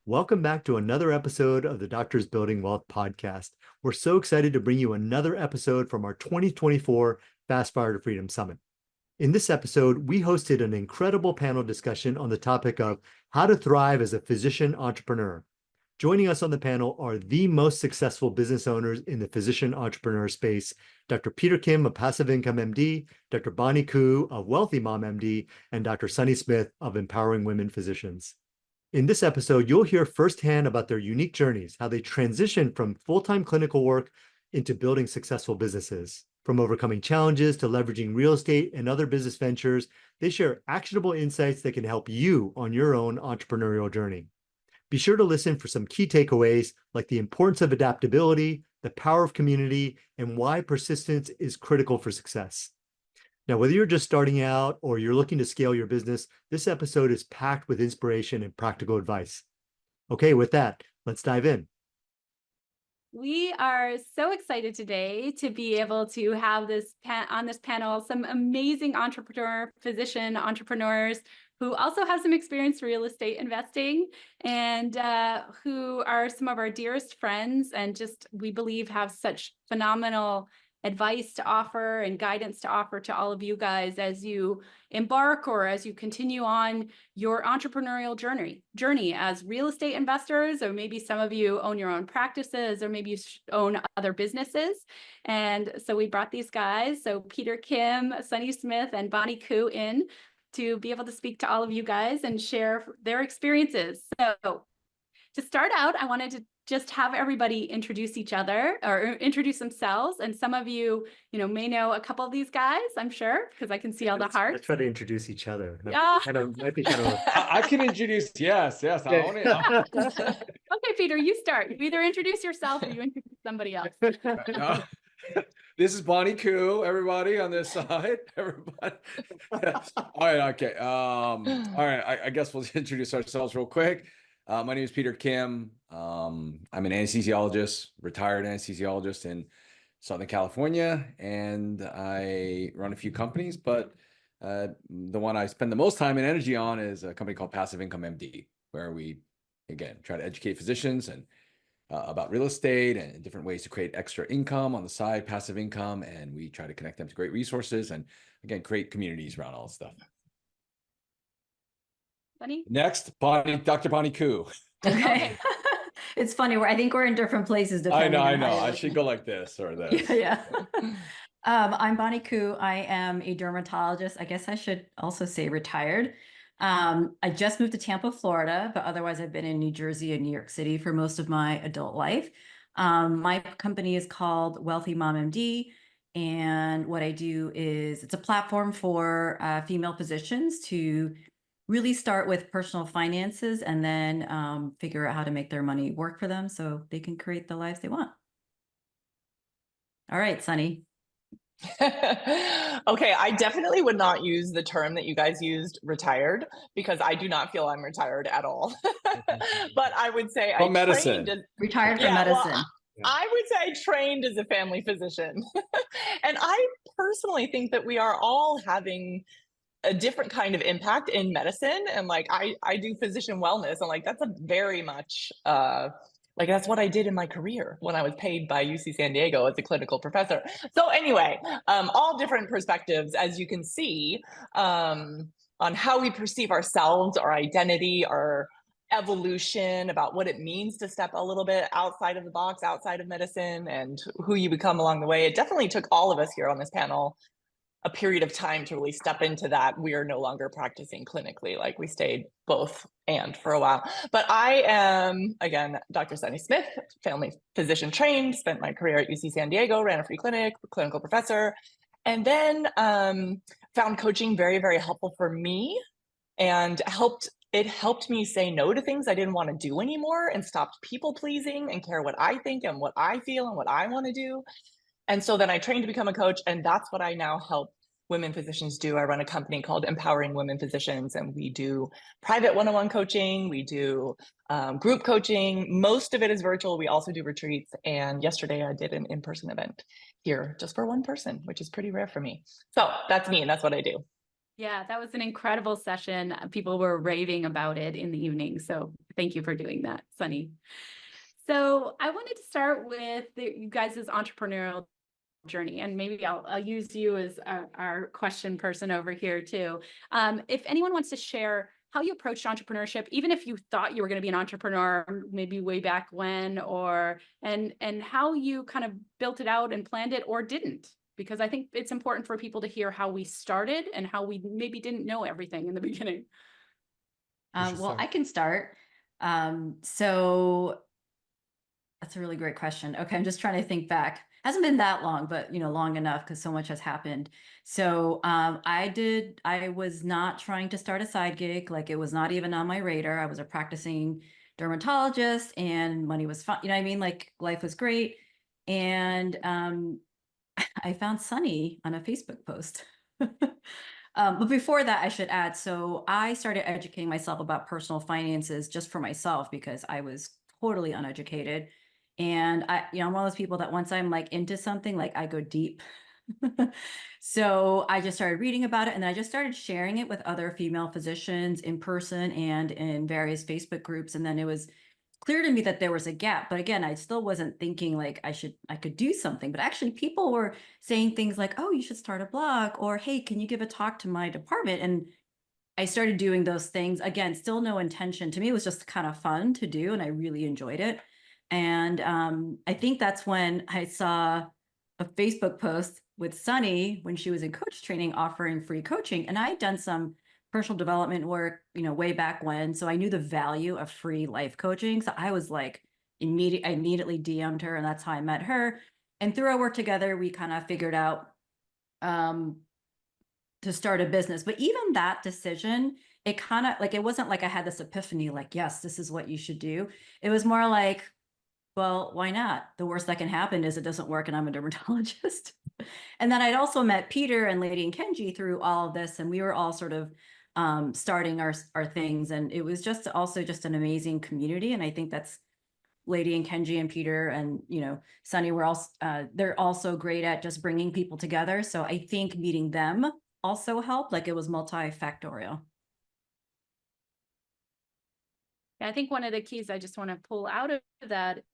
Welcome back to another episode of the Doctors Building Wealth podcast. We're so excited to bring you another episode from our 2024 Fast Fire to Freedom Summit. In this episode, we hosted an incredible panel discussion on the topic of how to thrive as a physician entrepreneur. Joining us on the panel are the most successful business owners in the physician entrepreneur space, Dr. Peter Kim of Passive Income MD, Dr. Bonnie Koo of Wealthy Mom MD, and Dr. Sunny Smith of Empowering Women Physicians. In this episode, you'll hear firsthand about their unique journeys, how they transitioned from full-time clinical work into building successful businesses. From overcoming challenges to leveraging real estate and other business ventures, they share actionable insights that can help you on your own entrepreneurial journey. Be sure to listen for some key takeaways like the importance of adaptability, the power of community, and why persistence is critical for success. Now, whether you're just starting out or you're looking to scale your business, this episode is packed with inspiration and practical advice. Okay, with that, let's dive in. We are so excited today to be able to have on this panel some amazing physician entrepreneurs who also have some experience real estate investing and who are some of our dearest friends and just, we believe, have such phenomenal advice to offer and guidance to offer to all of you guys as you embark or as you continue on your entrepreneurial journey as real estate investors, or maybe some of you own your own practices, or maybe you own other businesses. And so we brought these guys, so Peter Kim, Sunny Smith, and Bonnie Koo in to be able to speak to all of you guys and share their experiences. So to start out, I wanted to just have everybody introduce each other or introduce themselves. And some of you, may know a couple of these guys, I'm sure, because I can see all the hearts. Let's try to introduce each other. Yeah. I can introduce, yes. I own it. Okay, Peter, you start. You either introduce yourself or you introduce somebody else. This is Bonnie Koo, everybody on this side. Everybody. All right, okay. All right, I guess we'll introduce ourselves real quick. My name is Peter Kim. I'm an anesthesiologist, retired anesthesiologist in Southern California, and I run a few companies, but the one I spend the most time and energy on is a company called Passive Income MD, where we, again, try to educate physicians and about real estate and different ways to create extra income on the side, passive income, and we try to connect them to great resources and, again, create communities around all this stuff. Bonnie? Next, Dr. Bonnie Koo. Okay. It's funny. I think we're in different places. I know. I should go like this or this. Yeah. I'm Bonnie Koo. I am a dermatologist. I guess I should also say retired. I just moved to Tampa, Florida, but otherwise I've been in New Jersey and New York City for most of my adult life. My company is called Wealthy Mom MD. And what I do is it's a platform for female physicians to really start with personal finances and then figure out how to make their money work for them so they can create the lives they want. All right, Sunny. Okay, I definitely would not use the term that you guys used, retired, because I do not feel I'm retired at all. But I would say from medicine. Retired from medicine. Well, I would say I trained as a family physician. And I personally think that we are all having a different kind of impact in medicine. And like, I do physician wellness, and like, that's a very much, that's what I did in my career when I was paid by UC San Diego as a clinical professor. So anyway, all different perspectives, as you can see, on how we perceive ourselves, our identity, our evolution, about what it means to step a little bit outside of the box, outside of medicine, and who you become along the way. It definitely took all of us here on this panel a period of time to really step into that. We are no longer practicing clinically, like we stayed both and for a while. But I am, again, Dr. Sunny Smith, family physician trained, spent my career at UC San Diego, ran a free clinic, clinical professor, and then found coaching very, very helpful for me, and it helped me say no to things I didn't want to do anymore and stopped people pleasing and care what I think and what I feel and what I want to do. And so then I trained to become a coach, and that's what I now help women physicians do. I run a company called Empowering Women Physicians, and we do private one-on-one coaching. We do group coaching. Most of it is virtual. We also do retreats. And yesterday I did an in-person event here just for one person, which is pretty rare for me. So that's me, and that's what I do. Yeah, that was an incredible session. People were raving about it in the evening. So thank you for doing that, Sunny. So I wanted to start with you guys' entrepreneurial journey, and maybe I'll use you as our question person over here too. If anyone wants to share how you approached entrepreneurship, even if you thought you were going to be an entrepreneur, maybe way back when, or and how you kind of built it out and planned it or didn't, because I think it's important for people to hear how we started and how we maybe didn't know everything in the beginning. Well, I can start. So that's a really great question. Okay, I'm just trying to think back. Hasn't been that long, but long enough because so much has happened. So I was not trying to start a side gig. Like, it was not even on my radar. I was a practicing dermatologist and money was fun. You know what I mean? Like, life was great. And I found Sunny on a Facebook post. But before that, I should add, so I started educating myself about personal finances just for myself because I was totally uneducated. And I'm one of those people that once I'm like into something, like I go deep. So I just started reading about it, and then I just started sharing it with other female physicians in person and in various Facebook groups. And then it was clear to me that there was a gap. But again, I still wasn't thinking like I could do something. But actually, people were saying things like, "Oh, you should start a blog," or "Hey, can you give a talk to my department?" And I started doing those things. Again, still no intention. To me, it was just kind of fun to do, and I really enjoyed it. And I think that's when I saw a Facebook post with Sunny when she was in coach training offering free coaching. And I had done some personal development work, way back when. So I knew the value of free life coaching. So I was like, I immediately DM'd her, and that's how I met her. And through our work together, we kind of figured out to start a business. But even that decision, it kind of like, it wasn't like I had this epiphany, like, yes, this is what you should do. It was more like, well, why not? The worst that can happen is it doesn't work and I'm a dermatologist. And then I'd also met Peter and Lady and Kenji through all of this, and we were all sort of starting our things. And it was just also just an amazing community. And I think that's Lady and Kenji and Peter and, Sunny were also, they're also great at just bringing people together. So I think meeting them also helped, like it was multifactorial. I think one of the keys I just want to pull out of that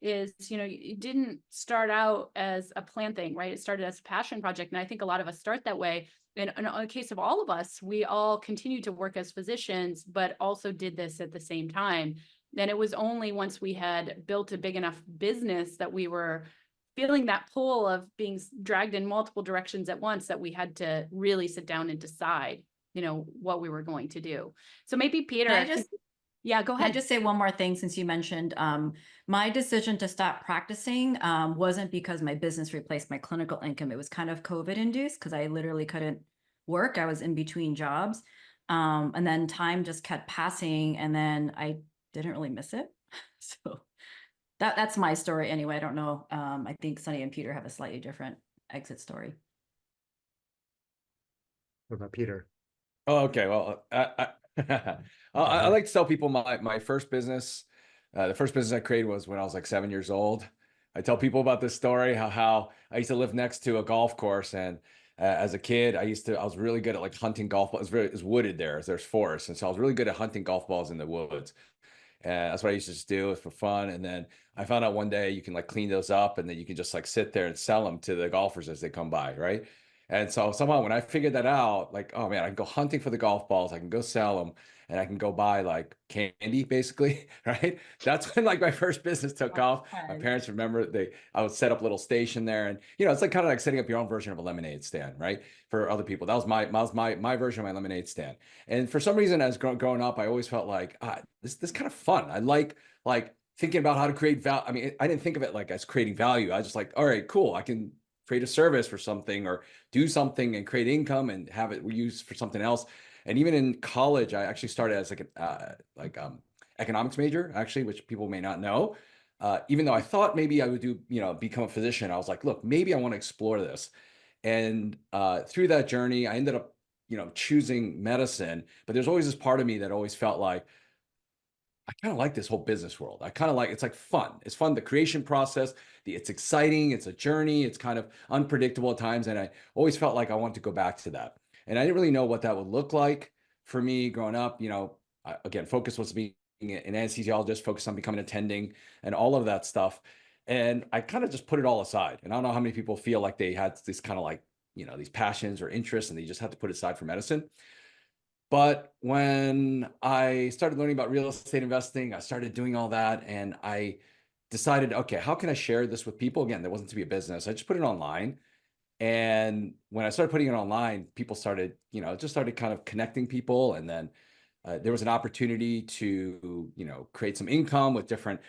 is, you didn't start out as a plan thing, right? It started as a passion project. And I think a lot of us start that way. And in the case of all of us, we all continue to work as physicians, but also did this at the same time. Then it was only once we had built a big enough business that we were feeling that pull of being dragged in multiple directions at once that we had to really sit down and decide, what we were going to do. So maybe Peter, yeah, go ahead. Can I just say one more thing since you mentioned my decision to stop practicing wasn't because my business replaced my clinical income. It was kind of COVID induced because I literally couldn't work. I was in between jobs. And then time just kept passing, and then I didn't really miss it. So that's my story anyway. I don't know. I think Sunny and Peter have a slightly different exit story. What about Peter? Oh, okay. Well, I like to tell people my first business, the first business I created was when I was like 7 years old. I tell people about this story, how I used to live next to a golf course, and as a kid, I was really good at like hunting golf balls. It's wooded there, there's forests, and so I was really good at hunting golf balls in the woods. And that's what I used to just do for fun. And then I found out one day you can like clean those up, and then you can just like sit there and sell them to the golfers as they come by, right? And so somehow when I figured that out, like, oh man, I can go hunting for the golf balls, I can go sell them, and I can go buy like candy, basically, right? That's when like my first business took off. My parents remember I would set up a little station there, and it's like kind of like setting up your own version of a lemonade stand, right? For other people. That was my version of my lemonade stand. And for some reason, as growing up, I always felt like this kind of fun. I like thinking about how to create value. I mean, I didn't think of it like as creating value. I was just like, all right, cool. I can create a service for something or do something and create income and have it used for something else. And even in college, I actually started as like an economics major, actually, which people may not know. Even though I thought maybe I would do, become a physician, I was like, look, maybe I want to explore this. And through that journey, I ended up, choosing medicine. But there's always this part of me that always felt like, I kind of like this whole business world. I kind of like, it's like fun. It's fun, the creation process, it's exciting, it's a journey, it's kind of unpredictable at times. And I always felt like I wanted to go back to that. And I didn't really know what that would look like for me growing up. Again, focus was being an anesthesiologist, focused on becoming attending and all of that stuff. And I kind of just put it all aside. And I don't know how many people feel like they had this kind of like, these passions or interests, and they just had to put it aside for medicine. But when I started learning about real estate investing, I started doing all that, and I decided, okay, how can I share this with people? Again, there wasn't to be a business. I just put it online. And when I started putting it online, people started, just started kind of connecting people. And then there was an opportunity to, create some income with different,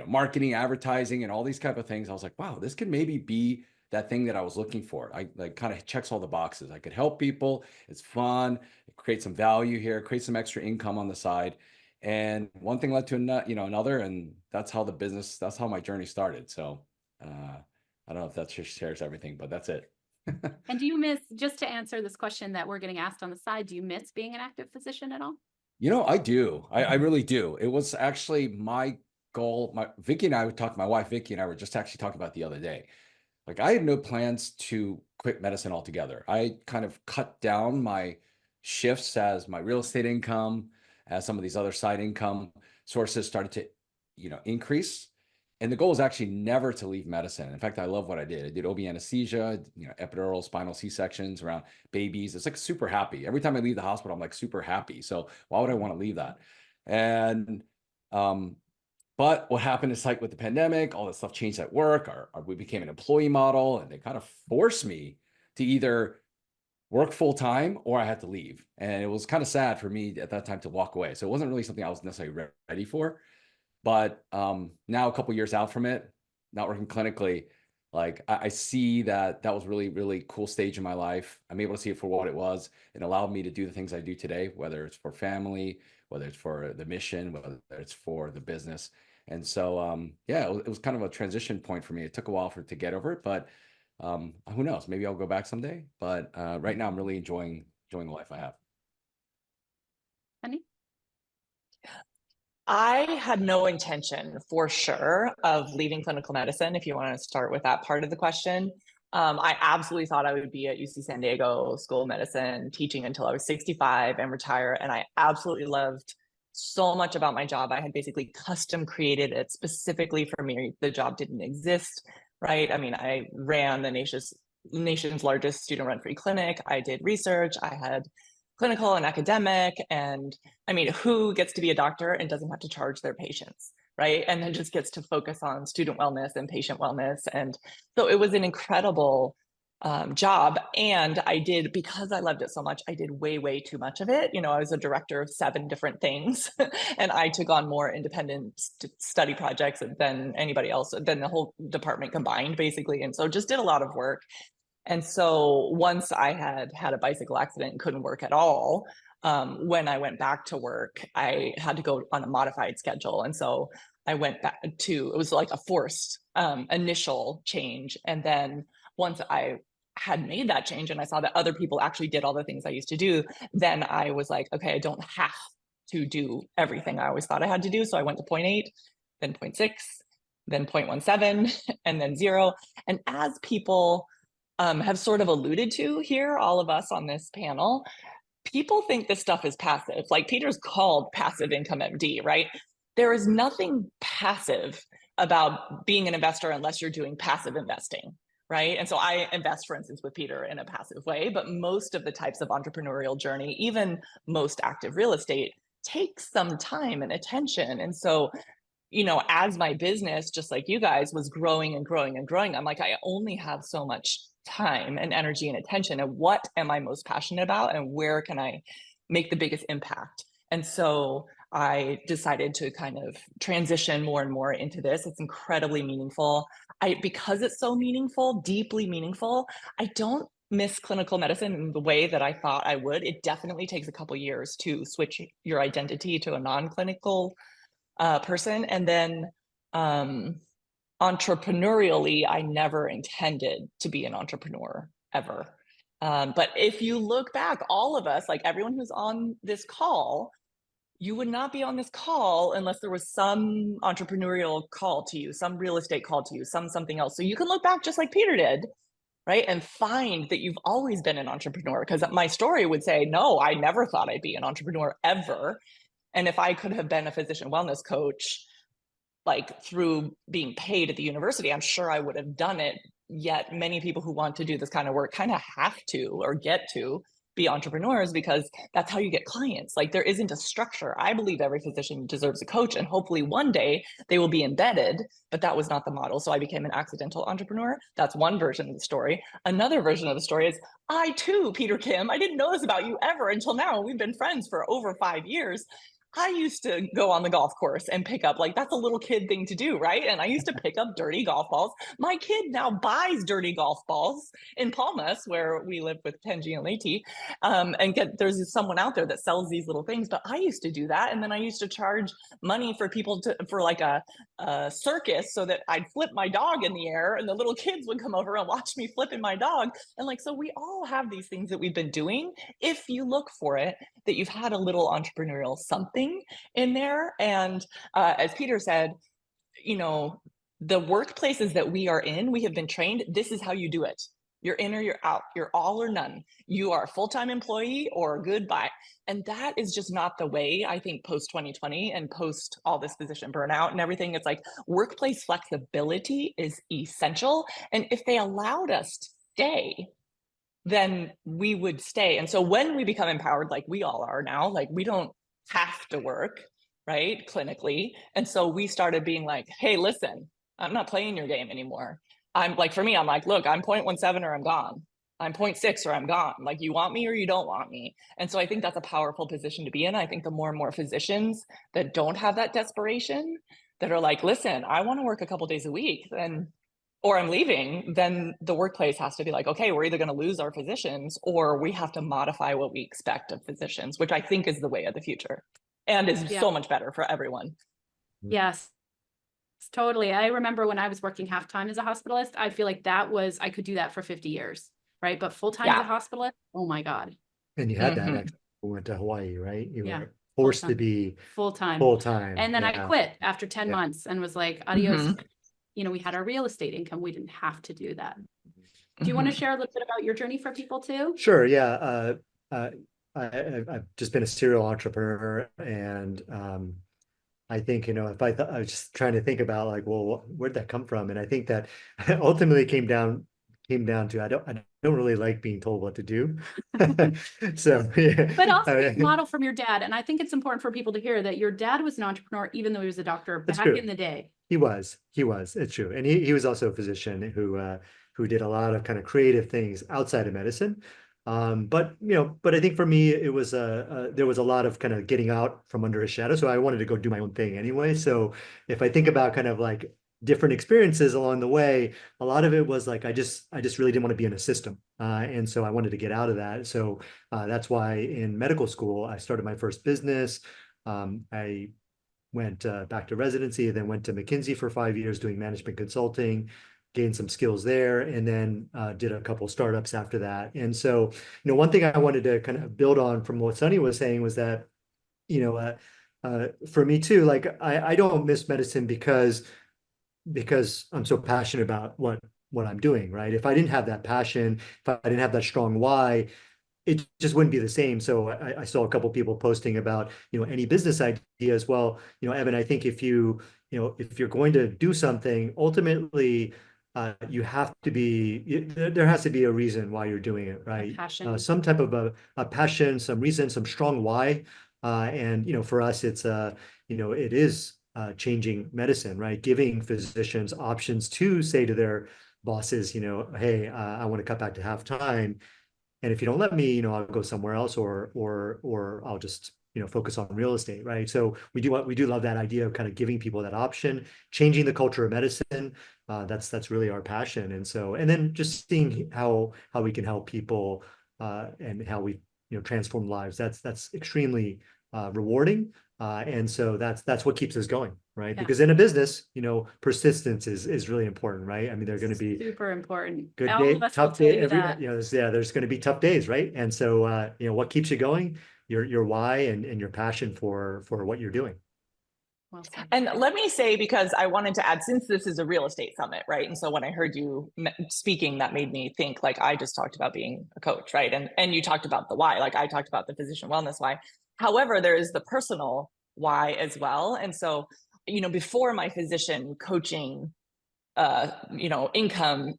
marketing, advertising, and all these type of things. I was like, wow, this could maybe be that thing that I was looking for. I like kind of checks all the boxes. I could help people. It's fun. Create some value here, create some extra income on the side. And one thing led to another, and that's how that's how my journey started. So I don't know if that just shares everything, but that's it. And do you miss, just to answer this question that we're getting asked on the side, do you miss being an active physician at all? I do. I really do. It was actually my goal. My wife, Vicky, and I were just actually talking about the other day. Like, I had no plans to quit medicine altogether. I kind of cut down my shifts as my real estate income, as some of these other side income sources started to, increase. And the goal is actually never to leave medicine. In fact, I love what I did. I did OB anesthesia, epidural, spinal C-sections around babies. It's like super happy. Every time I leave the hospital, I'm like super happy. So why would I want to leave that? And, but what happened is, like, with the pandemic, all that stuff changed at work. We became an employee model, and they kind of forced me to either work full time or I had to leave. And it was kind of sad for me at that time to walk away. So it wasn't really something I was necessarily ready for. But now, a couple of years out from it, not working clinically, like, I see that was really, really cool stage in my life. I'm able to see it for what it was. It allowed me to do the things I do today, whether it's for family, whether it's for the mission, whether it's for the business. And so, yeah, it was kind of a transition point for me. It took a while to get over it, but who knows? Maybe I'll go back someday. But right now, I'm really enjoying the life I have. Honey? I had no intention, for sure, of leaving clinical medicine, if you want to start with that part of the question. I absolutely thought I would be at UC San Diego School of Medicine teaching until I was 65 and retire. And I absolutely loved so much about my job. I had basically custom created it specifically for me. The job didn't exist, right? I mean, I ran the nation's largest student-run free clinic. I did research. I had clinical and academic. And I mean, who gets to be a doctor and doesn't have to charge their patients, right? And then just gets to focus on student wellness and patient wellness. And so it was an incredible job. And because I loved it so much, I did way, way too much of it. I was a director of 7 different things, and I took on more independent study projects than anybody else, than the whole department combined, basically. And so just did a lot of work. And so once I had a bicycle accident and couldn't work at all, when I went back to work, I had to go on a modified schedule. And so I went back it was like a forced initial change. And then once I had made that change and I saw that other people actually did all the things I used to do, then I was like, okay, I don't have to do everything I always thought I had to do. So I went to 0.8, then 0.6, then 0.17, and then 0. And as people have sort of alluded to here, all of us on this panel, people think this stuff is passive. Like, Peter's called Passive Income MD, right? There is nothing passive about being an investor unless you're doing passive investing, right? And so I invest, for instance, with Peter in a passive way, but most of the types of entrepreneurial journey, even most active real estate, takes some time and attention. And so, as my business, just like you guys, was growing and growing and growing, I'm like, I only have so much time and energy and attention, and what am I most passionate about, and where can I make the biggest impact? And so I decided to kind of transition more and more into this. It's incredibly meaningful. Because it's so meaningful, deeply meaningful, I don't miss clinical medicine in the way that I thought I would. It definitely takes a couple years to switch your identity to a non-clinical person. And then entrepreneurially, I never intended to be an entrepreneur ever. But if you look back, all of us, like everyone who's on this call, you would not be on this call unless there was some entrepreneurial call to you, some real estate call to you, something else. So you can look back just like Peter did right? And find that you've always been an entrepreneur. Because my story would say, no, I never thought I'd be an entrepreneur ever. And if I could have been a physician wellness coach, like through being paid at the university, I'm sure I would have done it. Yet many people who want to do this kind of work kind of have to or get to be entrepreneurs because that's how you get clients. Like there isn't a structure. I believe every physician deserves a coach, and hopefully one day they will be embedded, but that was not the model. So I became an accidental entrepreneur. That's one version of the story. Another version of the story is I too, Peter Kim, I didn't know this about you ever until now. We've been friends for over 5 years. I used to go on the golf course and pick up, like, that's a little kid thing to do, right? And I used to pick up dirty golf balls. My kid now buys dirty golf balls in Palmas, where we live with Kenji and Leti, there's someone out there that sells these little things. But I used to do that, and then I used to charge money for people for like a circus, so that I'd flip my dog in the air, and the little kids would come over and watch me flipping my dog. And like, so we all have these things that we've been doing, if you look for it, that you've had a little entrepreneurial something in there. And as Peter said, you know, the workplaces that we are in, we have been trained, this is how you do it. You're in or you're out. You're all or none. You are a full-time employee or goodbye. And that is just not the way, I think, post 2020 and post all this physician burnout and everything. It's like workplace flexibility is essential. And if they allowed us to stay, then we would stay. And so when we become empowered, like we all are now, like we don't have to work, right, clinically. And so we started being like, hey, listen, I'm not playing your game anymore. I'm like, for me, I'm like, look, I'm 0.17 or I'm gone. I'm 0.6 or I'm gone. Like, you want me or you don't want me. And so I think that's a powerful position to be in. I think the more and more physicians that don't have that desperation, that are like, listen, I want to work a couple days a week, then or I'm leaving, then the workplace has to be like, okay, we're either going to lose our physicians or we have to modify what we expect of physicians, which I think is the way of the future and is so much better for everyone. Yes, totally. I remember when I was working half-time as a hospitalist, I feel like I could do that for 50 years, right? But full-time as a hospitalist, oh my God. And you had that actually when we went to Hawaii, right? You Yeah. were forced to be full-time. And then I quit after 10 months and was like, adios. You know, we had our real estate income. We didn't have to do that. Do you want to share a little bit about your journey for people too? Sure. Yeah. I've just been a serial entrepreneur, and I think, you know, if I was just trying to think about like, well, where'd that come from? And I think that ultimately came down to I don't really like being told what to do. So yeah. But also model from your dad. And I think it's important for people to hear that your dad was an entrepreneur, even though he was a doctor back in the day. He was. It's true. And he was also a physician who did a lot of kind of creative things outside of medicine. But I think for me, it was there was a lot of kind of getting out from under his shadow. So I wanted to go do my own thing anyway. So if I think about kind of like different experiences along the way, a lot of it was like I just really didn't want to be in a system. And so I wanted to get out of that. So that's why in medical school, I started my first business. I went back to residency, then went to McKinsey for 5 years doing management consulting, gained some skills there, and then did a couple startups after that. And so, one thing I wanted to kind of build on from what Sunny was saying was that, for me too, like I don't miss medicine because I'm so passionate about what I'm doing, right? If I didn't have that passion, if I didn't have that strong why, it just wouldn't be the same. So I saw a couple of people posting about, any business ideas. Well, Evan, I think if you're going to do something, ultimately, you have to there has to be a reason why you're doing it, right? Passion. Some type of a passion, some reason, some strong why. And, for us, it's, it is changing medicine, right? Giving physicians options to say to their bosses, hey, I want to cut back to half time. And if you don't let me, I'll go somewhere else, or I'll just, focus on real estate, right? So we do love that idea of kind of giving people that option, changing the culture of medicine. That's really our passion. And then just seeing how we can help people and how we, transform lives. That's extremely rewarding. And so that's what keeps us going, right? Because in a business, persistence is really important, right? I mean, they're going to be super important. Good day, tough day. There's going to be tough days, right? And so, what keeps you going? Your why and your passion for what you're doing. Well said. And let me say, because I wanted to add, since this is a real estate summit, right? And so when I heard you speaking, that made me think, like, I just talked about being a coach, right? And you talked about the why, like I talked about the physician wellness why. However, there is the personal why as well. And so, you know, before my physician coaching, you know, income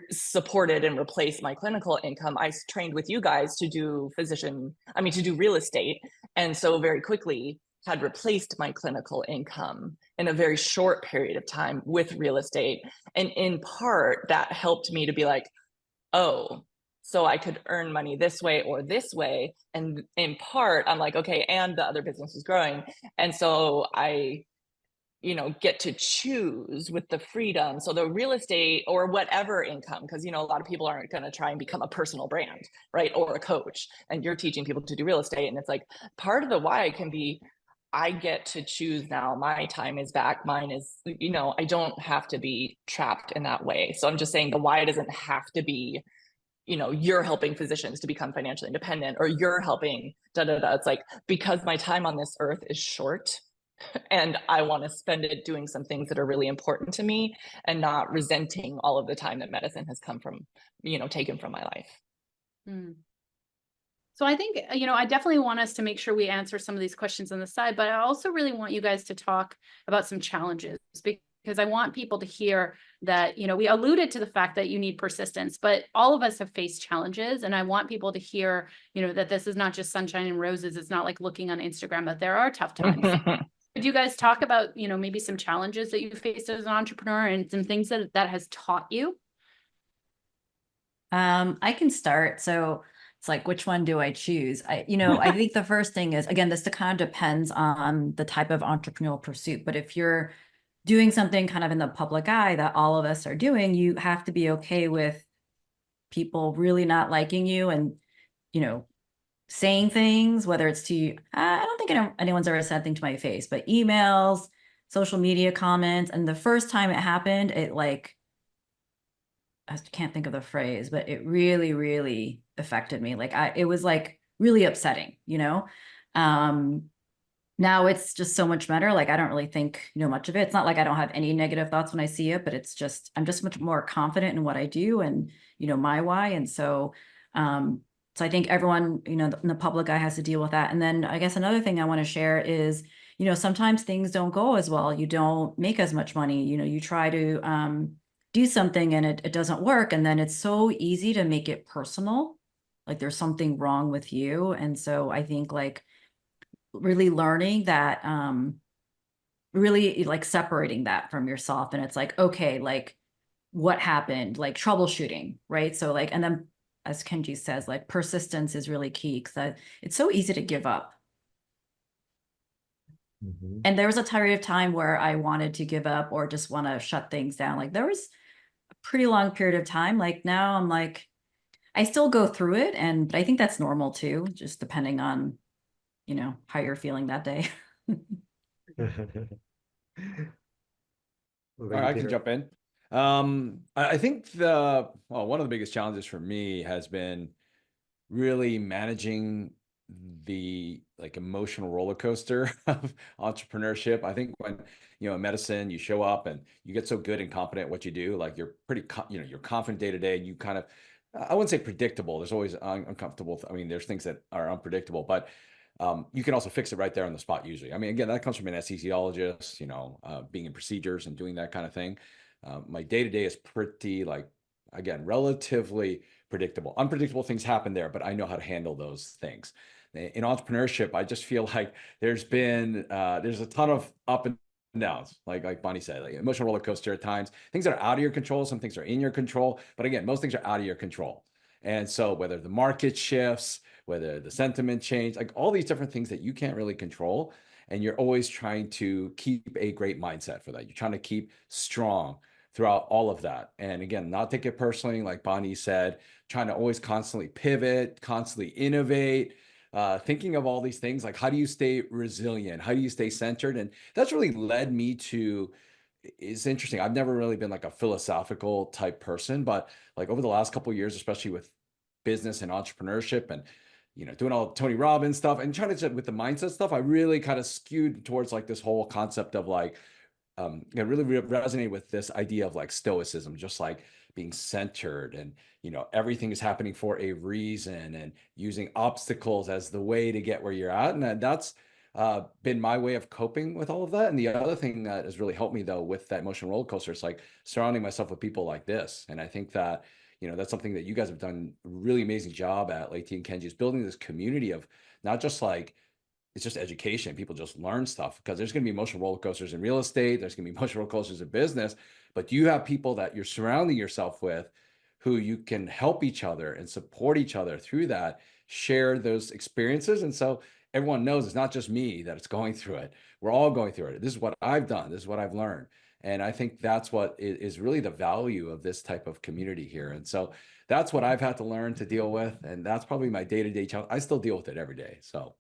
supported and replaced my clinical income, I trained with you guys to do to do real estate. And so very quickly had replaced my clinical income in a very short period of time with real estate. And in part, that helped me to be like, oh, so I could earn money this way or this way. And in part, I'm like, okay, and the other business is growing. And so I, you know, get to choose with the freedom. So the real estate or whatever income, because, you know, a lot of people aren't going to try and become a personal brand, right? Or a coach, and you're teaching people to do real estate. And it's like, part of the why can be, I get to choose now. My time is back. Mine is, you know, I don't have to be trapped in that way. So I'm just saying the why doesn't have to be, you know, you're helping physicians to become financially independent, or you're helping da da da. It's like, because my time on this earth is short, and I want to spend it doing some things that are really important to me, and not resenting all of the time that medicine has come from, you know, taken from my life. Mm. So I think, you know, I definitely want us to make sure we answer some of these questions on the side, but I also really want you guys to talk about some challenges, because I want people to hear that, you know, we alluded to the fact that you need persistence, but all of us have faced challenges. And I want people to hear, you know, that this is not just sunshine and roses. It's not like looking on Instagram, that there are tough times. Could you guys talk about, you know, maybe some challenges that you faced as an entrepreneur and some things that has taught you? I can start. So it's like, which one do I choose? I think the first thing is, again, this kind of depends on the type of entrepreneurial pursuit. But if you're doing something kind of in the public eye that all of us are doing, you have to be okay with people really not liking you and, you know, saying things, whether it's to you. I don't think anyone's ever said anything to my face, but emails, social media comments. And the first time it happened, it like, I can't think of the phrase, but it really, really affected me. Like it was like really upsetting, you know? Now it's just so much better. Like, I don't really think, you know, much of it. It's not like I don't have any negative thoughts when I see it, but it's just, I'm just much more confident in what I do and, you know, my why. And so I think everyone, you know, in the public eye has to deal with that. And then I guess another thing I want to share is, you know, sometimes things don't go as well. You don't make as much money. You know, you try to do something and it doesn't work. And then it's so easy to make it personal. Like there's something wrong with you. And so I think like really learning that, really like separating that from yourself. And it's like, okay, like what happened, like troubleshooting, right? So like, and then as Kenji says, like persistence is really key because it's so easy to give up. Mhm. And there was a period of time where I wanted to give up or just want to shut things down. Like there was a pretty long period of time. Like now I'm like, I still go through it. And I think that's normal too, just depending on, you know, how you're feeling that day. What All about right, you, I can Peter? jump in. I think one of the biggest challenges for me has been really managing the like emotional roller coaster of entrepreneurship. I think when, you know, in medicine, you show up and you get so good and competent at what you do, like you're pretty, you know, you're confident day to day. You kind of, I wouldn't say predictable. There's always uncomfortable. I mean, there's things that are unpredictable, but you can also fix it right there on the spot usually. I mean, again, that comes from an anesthesiologist, you know, being in procedures and doing that kind of thing. My day-to-day is pretty like, again, relatively predictable. Unpredictable things happen there, but I know how to handle those things. In entrepreneurship, I just feel like there's a ton of up and downs, like Bonnie said, like emotional roller coaster at times. Things that are out of your control, some things are in your control, but again, most things are out of your control. And so whether the market shifts, whether the sentiment change, like all these different things that you can't really control, and you're always trying to keep a great mindset for that. You're trying to keep strong throughout all of that. And again, not take it personally, like Bonnie said, trying to always constantly pivot, constantly innovate, thinking of all these things, like how do you stay resilient? How do you stay centered? And that's really led me to, it's interesting. I've never really been like a philosophical type person, but like over the last couple of years, especially with business and entrepreneurship and doing all Tony Robbins stuff and trying to, with the mindset stuff, I really kind of skewed towards like this whole concept of like, really resonated with this idea of like stoicism, just like being centered and, everything is happening for a reason and using obstacles as the way to get where you're at. And that's been my way of coping with all of that. And the other thing that has really helped me though, with that emotional roller coaster, is like surrounding myself with people like this. And I think that, that's something that you guys have done a really amazing job at, Leti and Kenji, is building this community of not just like, it's just education. People just learn stuff, because there's going to be emotional roller coasters in real estate. There's going to be emotional roller coasters in business, but you have people that you're surrounding yourself with who you can help each other and support each other through that, share those experiences. And so everyone knows it's not just me that it's going through it. We're all going through it. This is what I've done. This is what I've learned. And I think that's what is really the value of this type of community here. And so that's what I've had to learn to deal with. And that's probably my day-to-day challenge. I still deal with it every day. So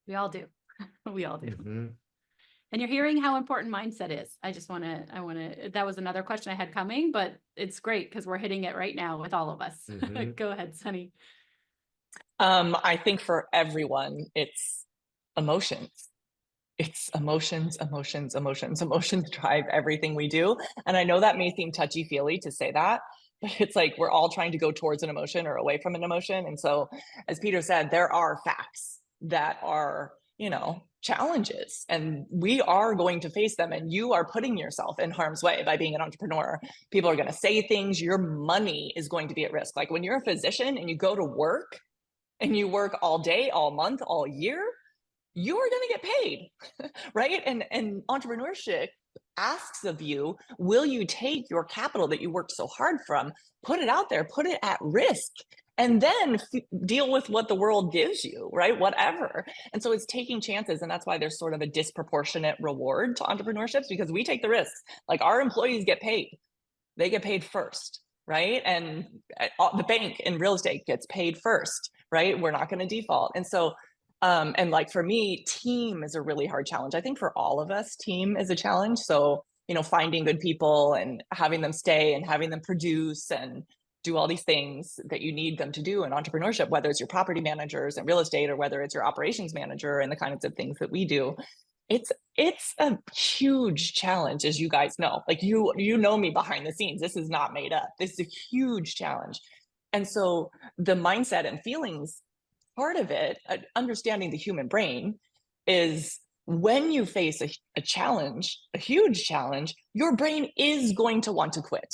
We all do. We all do. Mm-hmm. And you're hearing how important mindset is. That was another question I had coming, but it's great because we're hitting it right now with all of us. Mm-hmm. Go ahead, Sunny. I think for everyone, it's emotions. It's emotions drive everything we do. And I know that may seem touchy-feely to say that, but it's like we're all trying to go towards an emotion or away from an emotion. And so, as Peter said, there are facts that are, challenges, and we are going to face them. And you are putting yourself in harm's way by being an entrepreneur. People are going to say things. Your money is going to be at risk. Like when you're a physician and you go to work and you work all day, all month, all year, you are going to get paid, right? And entrepreneurship asks of you, will you take your capital that you worked so hard from, put it out there, put it at risk, and then deal with what the world gives you, right? Whatever. And so it's taking chances. And that's why there's sort of a disproportionate reward to entrepreneurships, because we take the risks. Like our employees get paid. They get paid first, right? And the bank in real estate gets paid first, right? We're not going to default. And so, and like for me, team is a really hard challenge. I think for all of us, team is a challenge. So, finding good people and having them stay and having them produce and do all these things that you need them to do in entrepreneurship, whether it's your property managers in real estate or whether it's your operations manager and the kinds of things that we do. It's a huge challenge, as you guys know. Like you know me behind the scenes. This is not made up. This is a huge challenge. And so the mindset and feelings part of it, understanding the human brain, is when you face a challenge, a huge challenge, your brain is going to want to quit.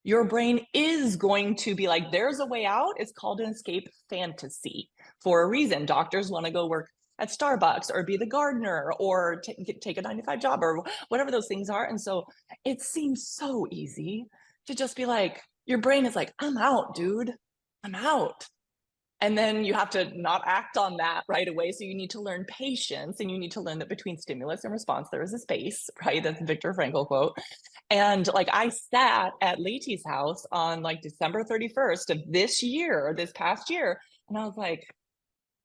Your brain is going to be like, there's a way out. It's called an escape fantasy for a reason. Doctors want to go work at Starbucks or be the gardener or take a 9-to-5 job or whatever those things are. And so it seems so easy to just be like, your brain is like, I'm out, dude. I'm out. And then you have to not act on that right away. So you need to learn patience, and you need to learn that between stimulus and response, there is a space, right? That's a Viktor Frankl quote. And like I sat at Leti's house on like December 31st of this past year. And I was like,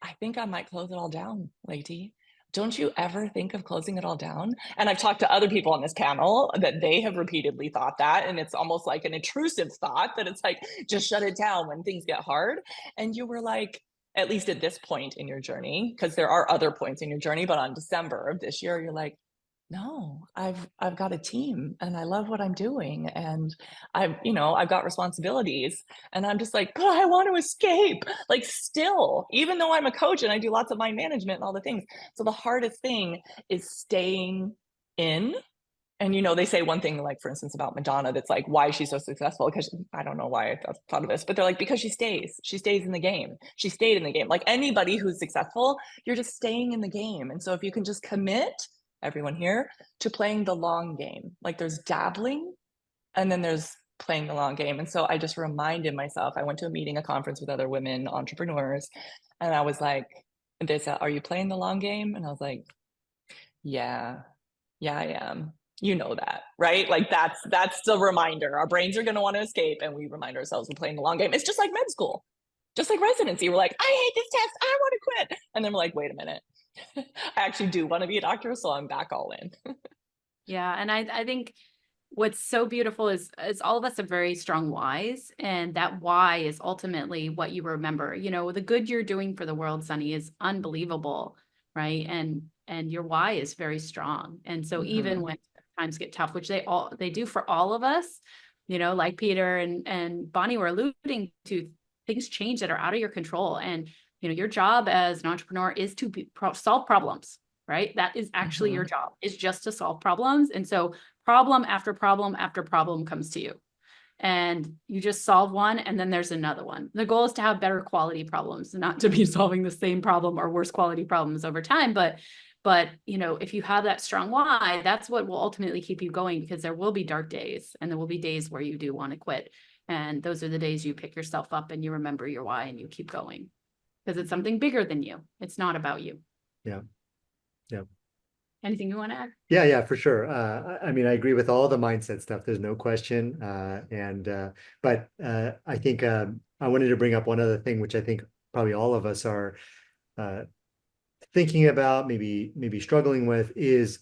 I think I might close it all down, Leti. Don't you ever think of closing it all down? And I've talked to other people on this panel that they have repeatedly thought that. And it's almost like an intrusive thought that it's like, just shut it down when things get hard. And you were like, at least at this point in your journey, because there are other points in your journey, but on December of this year, you're like, no, I've got a team and I love what I'm doing. And I've got responsibilities, and I'm just like, but I want to escape, like still, even though I'm a coach and I do lots of mind management and all the things. So the hardest thing is staying in. And, they say one thing, like, for instance, about Madonna, that's like, why is she so successful? Because I don't know why I thought of this, but they're like, because she stays in the game. She stayed in the game. Like anybody who's successful, you're just staying in the game. And so if you can just commit, everyone here, to playing the long game, like there's dabbling and then there's playing the long game. And so I just reminded myself, I went to a conference with other women entrepreneurs, and I was like, they said, are you playing the long game? And I was like, yeah, I am. You know that, right? Like that's the reminder. Our brains are going to want to escape, and we remind ourselves we're playing the long game. It's just like med school, just like residency. We're like, I hate this test, I want to quit. And then we're like, wait a minute, I actually do want to be a doctor, so I'm back all in. Yeah. And I think what's so beautiful is all of us have very strong whys, and that why is ultimately what you remember. You know, the good you're doing for the world, Sunny, is unbelievable, right? And your why is very strong. And so even when times get tough, which they do for all of us, you know, like Peter and Bonnie were alluding to, things change that are out of your control. And you know, your job as an entrepreneur is to solve problems, right? That is actually your job, is just to solve problems. And so problem after problem after problem comes to you, and you just solve one, and then there's another one. The goal is to have better quality problems, not to be solving the same problem or worse quality problems over time. But you know, if you have that strong why, that's what will ultimately keep you going, because there will be dark days, and there will be days where you do want to quit. And those are the days you pick yourself up and you remember your why and you keep going, because it's something bigger than you. It's not about you. Yeah. Yeah. Anything you want to add? Yeah, for sure. I mean, I agree with all the mindset stuff. There's no question. But I think I wanted to bring up one other thing, which I think probably all of us are thinking about, maybe struggling with, is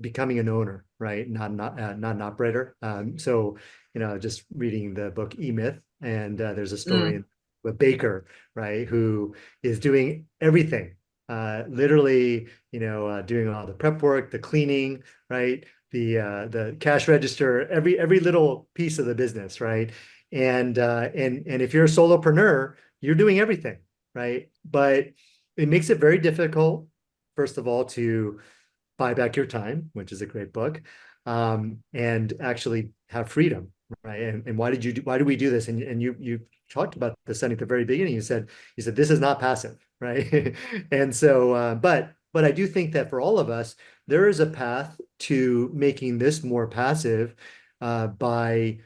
becoming an owner, right? Not an operator. So, you know, just reading the book E-Myth, and there's a story with Baker, right, who is doing everything, literally, you know, doing all the prep work, the cleaning, right, the cash register, every little piece of the business, right? And if you're a solopreneur, you're doing everything, right? But it makes it very difficult, first of all, to buy back your time, which is a great book, and actually have freedom, right? And why do we do this? And you talked about this at the very beginning. You said this is not passive, right? And so, but I do think that for all of us, there is a path to making this more passive by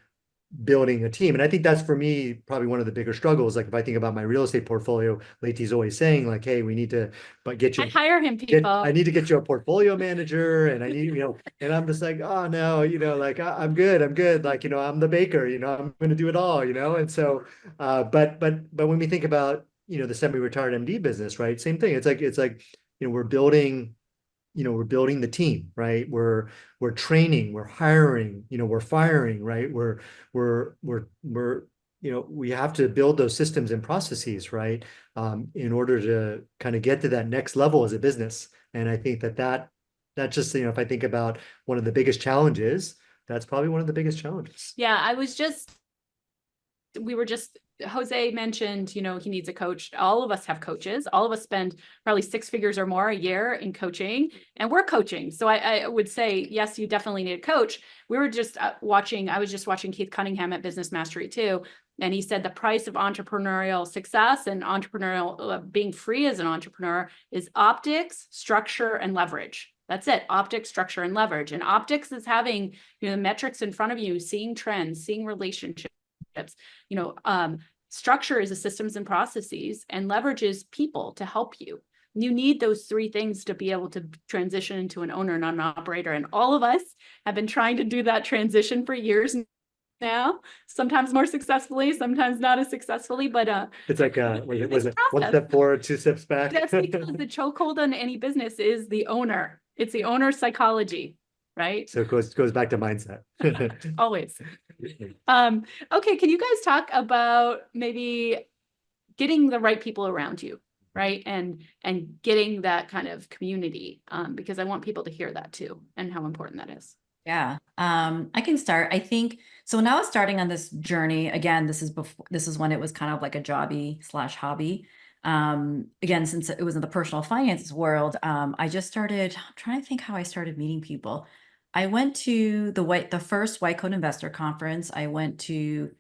building a team. And I think that's, for me, probably one of the bigger struggles. Like if I think about my real estate portfolio, Leti's always saying like, hey, we need to get you, I hire him, people. I need to get you a portfolio manager, and I need, you know, and I'm just like, oh no, you know, like I'm good. Like, you know, I'm the baker, you know, I'm going to do it all, you know? And so, but when we think about, you know, the semi-retired MD business, right? Same thing. It's like, you know, we're building the team, right? We're training, we're hiring, you know, we're firing, right? We're you know, we have to build those systems and processes, right? In order to kind of get to that next level as a business. And I think that just, you know, if I think about one of the biggest challenges, that's probably one of the biggest challenges. Yeah, Jose mentioned, you know, he needs a coach. All of us have coaches. All of us spend probably 6 figures or more a year in coaching, and we're coaching. So I would say, yes, you definitely need a coach. We were just I was just watching Keith Cunningham at Business Mastery too. And he said the price of entrepreneurial success and entrepreneurial being free as an entrepreneur is optics, structure, and leverage. That's it. Optics, structure, and leverage. And optics is having, you know, the metrics in front of you, seeing trends, seeing relationships. You know, structure is the systems and processes, and leverage is people to help you. You need those 3 things to be able to transition into an owner, not an operator. And all of us have been trying to do that transition for years now, sometimes more successfully, sometimes not as successfully, but it's like was it 1 step forward, 2 steps back? That's because the chokehold on any business is the owner. It's the owner psychology, right? So it goes back to mindset. Always. Okay, can you guys talk about maybe getting the right people around you, right? And getting that kind of community, because I want people to hear that too, and how important that is. Yeah, I can start. I think so. When I was starting on this journey, again, this is when it was kind of like a jobby/hobby. Again, since it was in the personal finance world, I just started. I'm trying to think how I started meeting people. I went to the first White Coat Investor Conference. I went to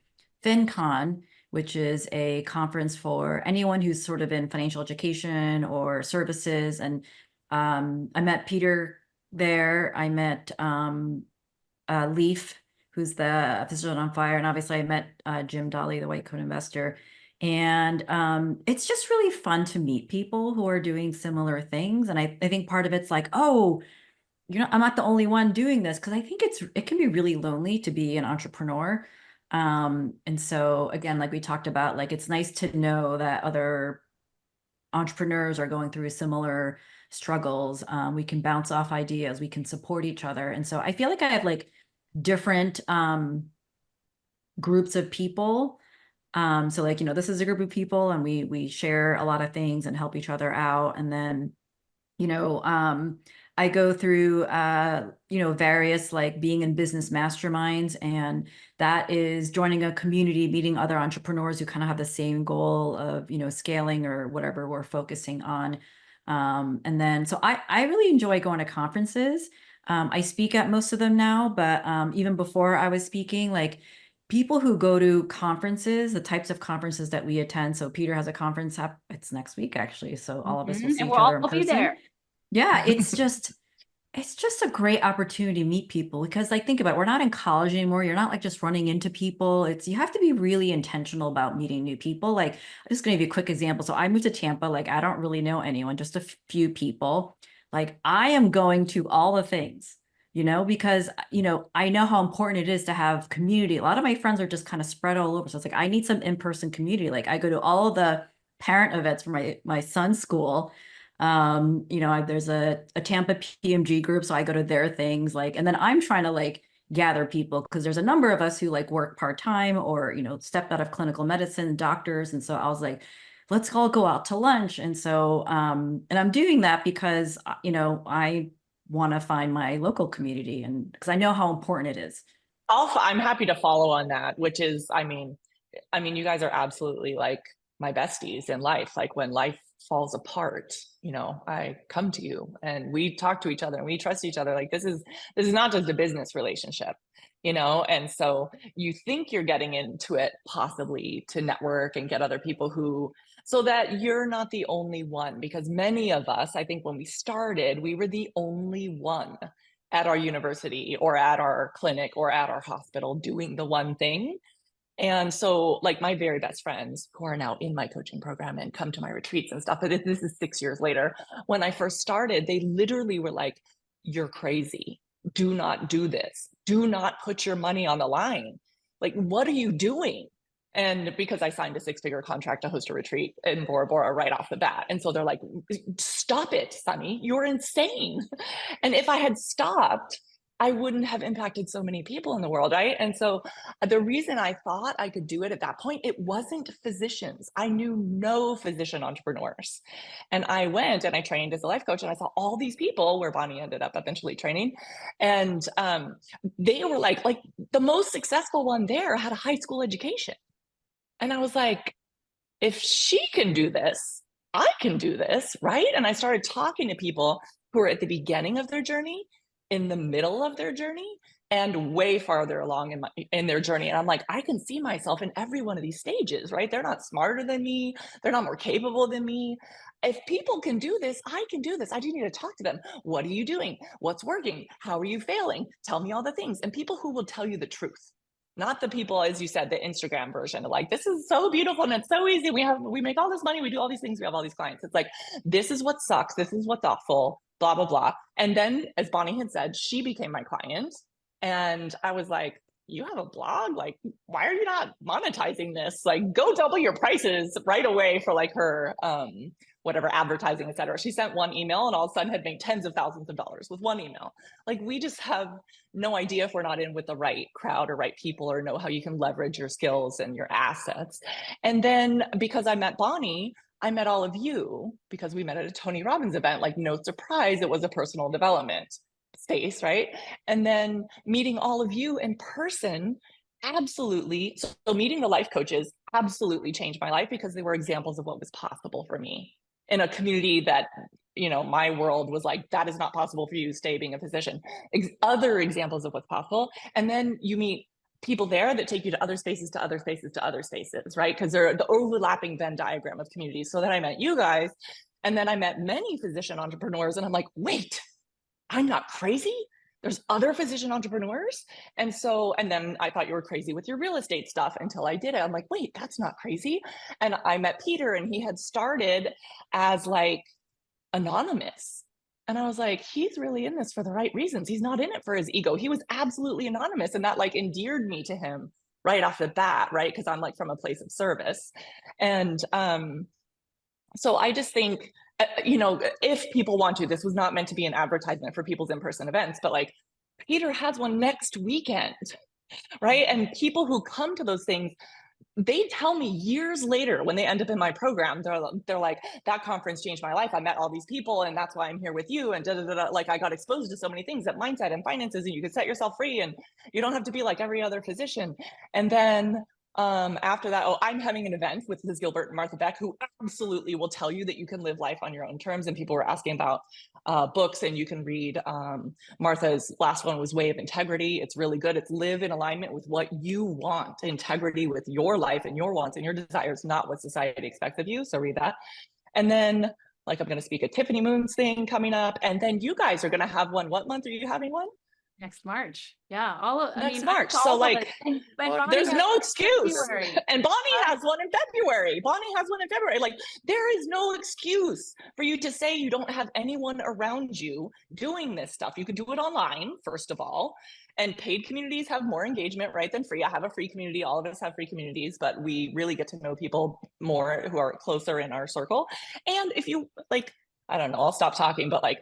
FinCon, which is a conference for anyone who's sort of in financial education or services. And I met Peter there. I met Leaf, who's the Physician on Fire, and obviously I met Jim Dolly, the White Coat Investor. And it's just really fun to meet people who are doing similar things. And I think part of it's like, oh, you know, I'm not the only one doing this, because I think it can be really lonely to be an entrepreneur. And so again, like we talked about, like it's nice to know that other entrepreneurs are going through similar struggles. We can bounce off ideas, we can support each other. And so I feel like I have like different groups of people. So like, this is a group of people and we share a lot of things and help each other out. And then, I go through, various like being in business masterminds, and that is joining a community, meeting other entrepreneurs who kind of have the same goal of, scaling or whatever we're focusing on. And then, so I really enjoy going to conferences. I speak at most of them now, but even before I was speaking, like people who go to conferences, the types of conferences that we attend. So Peter has a conference, it's next week actually. So all of us will see And each we'll other in all be person. there. Yeah, it's just a great opportunity to meet people, because like think about it, we're not in college anymore. You're not like just running into people. You have to be really intentional about meeting new people. Like I'm just gonna give you a quick example. So I moved to Tampa, like I don't really know anyone, just a few people. Like I am going to all the things, because I know how important it is to have community. A lot of my friends are just kind of spread all over. So it's like I need some in-person community. Like I go to all of the parent events for my son's school. There's a Tampa PMG group, so I go to their things, like, and then I'm trying to like gather people, because there's a number of us who like work part-time or, step out of clinical medicine, doctors. And so I was like, let's all go out to lunch. And so, and I'm doing that because, I want to find my local community, and because I know how important it is. I'm happy to follow on that, which is, I mean, you guys are absolutely like my besties in life. Like when life falls apart, I come to you and we talk to each other and we trust each other. Like this is not just a business relationship, and so you think you're getting into it possibly to network and get other people so that you're not the only one, because many of us, I think when we started, we were the only one at our university or at our clinic or at our hospital doing the one thing. And so like my very best friends who are now in my coaching program and come to my retreats and stuff, but this is 6 years later, when I first started, they literally were like, you're crazy. Do not do this. Do not put your money on the line. Like, what are you doing? And because I signed a 6-figure contract to host a retreat in Bora Bora right off the bat. And so they're like, stop it, Sunny, you're insane. And if I had stopped, I wouldn't have impacted so many people in the world, right? And so the reason I thought I could do it at that point, it wasn't physicians. I knew no physician entrepreneurs. And I went and I trained as a life coach, and I saw all these people where Bonnie ended up eventually training. And they were like the most successful one there had a high school education. And I was like, if she can do this, I can do this, right? And I started talking to people who are at the beginning of their journey, in the middle of their journey, and way farther along in their journey. And I'm like, I can see myself in every one of these stages, right? They're not smarter than me. They're not more capable than me. If people can do this, I can do this. I do need to talk to them. What are you doing? What's working? How are you failing? Tell me all the things. And people who will tell you the truth. Not the people, as you said, the Instagram version of like, this is so beautiful and it's so easy. We make all this money. We do all these things. We have all these clients. It's like, this is what sucks. This is what's awful, blah, blah, blah. And then, as Bonnie had said, she became my client. And I was like, you have a blog? Like, why are you not monetizing this? Like, go double your prices right away for like her, whatever, advertising, et cetera. She sent one email and all of a sudden had made tens of thousands of dollars with one email. Like, we just have no idea if we're not in with the right crowd or right people, or know how you can leverage your skills and your assets. And then because I met Bonnie, I met all of you because we met at a Tony Robbins event. Like, no surprise, it was a personal development space, right? And then meeting all of you in person, absolutely. So meeting the life coaches absolutely changed my life, because they were examples of what was possible for me in a community that, my world was like, that is not possible for you, stay being a physician. Other examples of what's possible. And then you meet people there that take you to other spaces, to other spaces, to other spaces, right? Because they're the overlapping Venn diagram of communities. So then I met you guys, and then I met many physician entrepreneurs, and I'm like, wait, I'm not crazy. There's other physician entrepreneurs. And then I thought you were crazy with your real estate stuff until I did it. I'm like, wait, that's not crazy. And I met Peter, and he had started as like anonymous. And I was like, he's really in this for the right reasons. He's not in it for his ego. He was absolutely anonymous. And that like endeared me to him right off the bat, right? Because I'm like from a place of service. And So I just think, if people want to, this was not meant to be an advertisement for people's in-person events, but like Peter has one next weekend, right? And people who come to those things, they tell me years later when they end up in my program, they're like, that conference changed my life. I met all these people and that's why I'm here with you. And like I got exposed to so many things, that mindset and finances, and you can set yourself free and you don't have to be like every other physician. And then after that, I'm having an event with Liz Gilbert and Martha Beck, who absolutely will tell you that you can live life on your own terms. And people were asking about books, and you can read Martha's last one was Way of Integrity. It's really good. It's live in alignment with what you want, integrity with your life and your wants and your desires, not what society expects of you. So read that. And then like I'm going to speak at Tiffany Moon's thing coming up. And then you guys are going to have one. What month are you having one? Next March. Yeah. Next March. So like, there's no excuse. February. And Bonnie has one in February. Like, there is no excuse for you to say you don't have anyone around you doing this stuff. You can do it online, first of all. And paid communities have more engagement, right, than free. I have a free community. All of us have free communities, but we really get to know people more who are closer in our circle. And if you like, I don't know, I'll stop talking, but like,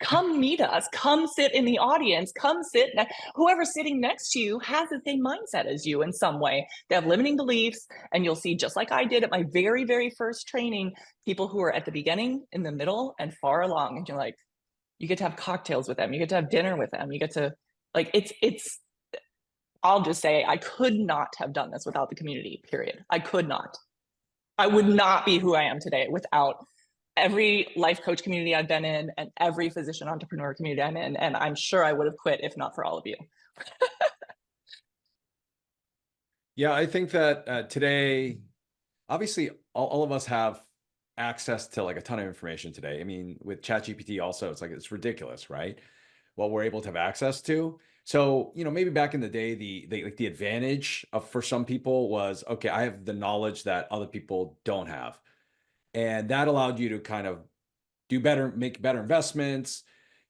come meet us, come sit in the audience, come sit, whoever's sitting next to you has the same mindset as you in some way. They have limiting beliefs, and you'll see, just like I did at my very, very first training, people who are at the beginning, in the middle, and far along. And you're like, you get to have cocktails with them, you get to have dinner with them, you get to, like, I'll just say, I could not have done this without the community, period. I could not. I would not be who I am today without every life coach community I've been in and every physician entrepreneur community I'm in. And I'm sure I would have quit if not for all of you. Yeah, I think that today, obviously, all of us have access to like a ton of information today. I mean, with ChatGPT also, it's ridiculous, right? What we're able to have access to. So, maybe back in the day, the advantage for some people was, okay, I have the knowledge that other people don't have. And that allowed you to kind of do better, make better investments,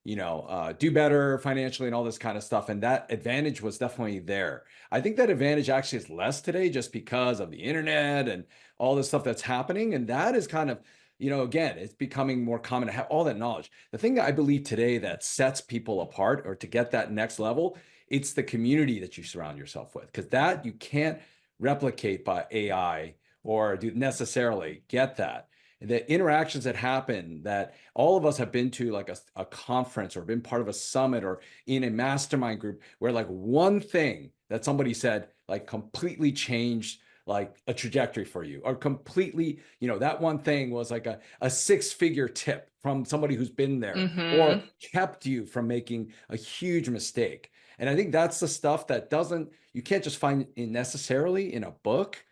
do better financially and all this kind of stuff. And that advantage was definitely there. I think that advantage actually is less today just because of the internet and all this stuff that's happening. And that is kind of, again, it's becoming more common to have all that knowledge. The thing that I believe today that sets people apart, or to get that next level, it's the community that you surround yourself with, because that you can't replicate by AI or do necessarily get that. The interactions that happen, that all of us have been to, like a conference or been part of a summit or in a mastermind group, where like one thing that somebody said like completely changed like a trajectory for you, or completely, that one thing was like a six-figure tip from somebody who's been there, or kept you from making a huge mistake. And I think that's the stuff that you can't just find necessarily in a book,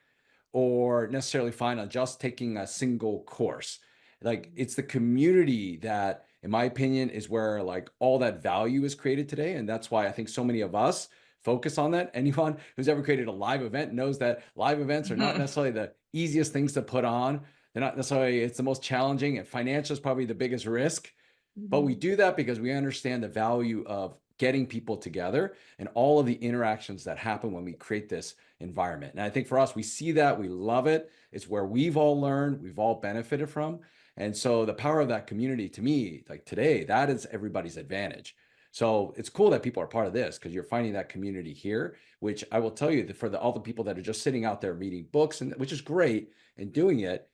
or necessarily find on just taking a single course. Like, it's the community that, in my opinion, is where like all that value is created today. And that's why I think so many of us focus on that. Anyone who's ever created a live event knows that live events are not necessarily the easiest things to put on. They're not necessarily, it's the most challenging, and financial is probably the biggest risk. But we do that because we understand the value of getting people together and all of the interactions that happen when we create this environment. And I think for us, we see that, we love it. It's where we've all learned, we've all benefited from. And so the power of that community, to me, like today, that is everybody's advantage. So it's cool that people are part of this, because you're finding that community here, which I will tell you that for all the people that are just sitting out there reading books, and which is great, and doing it,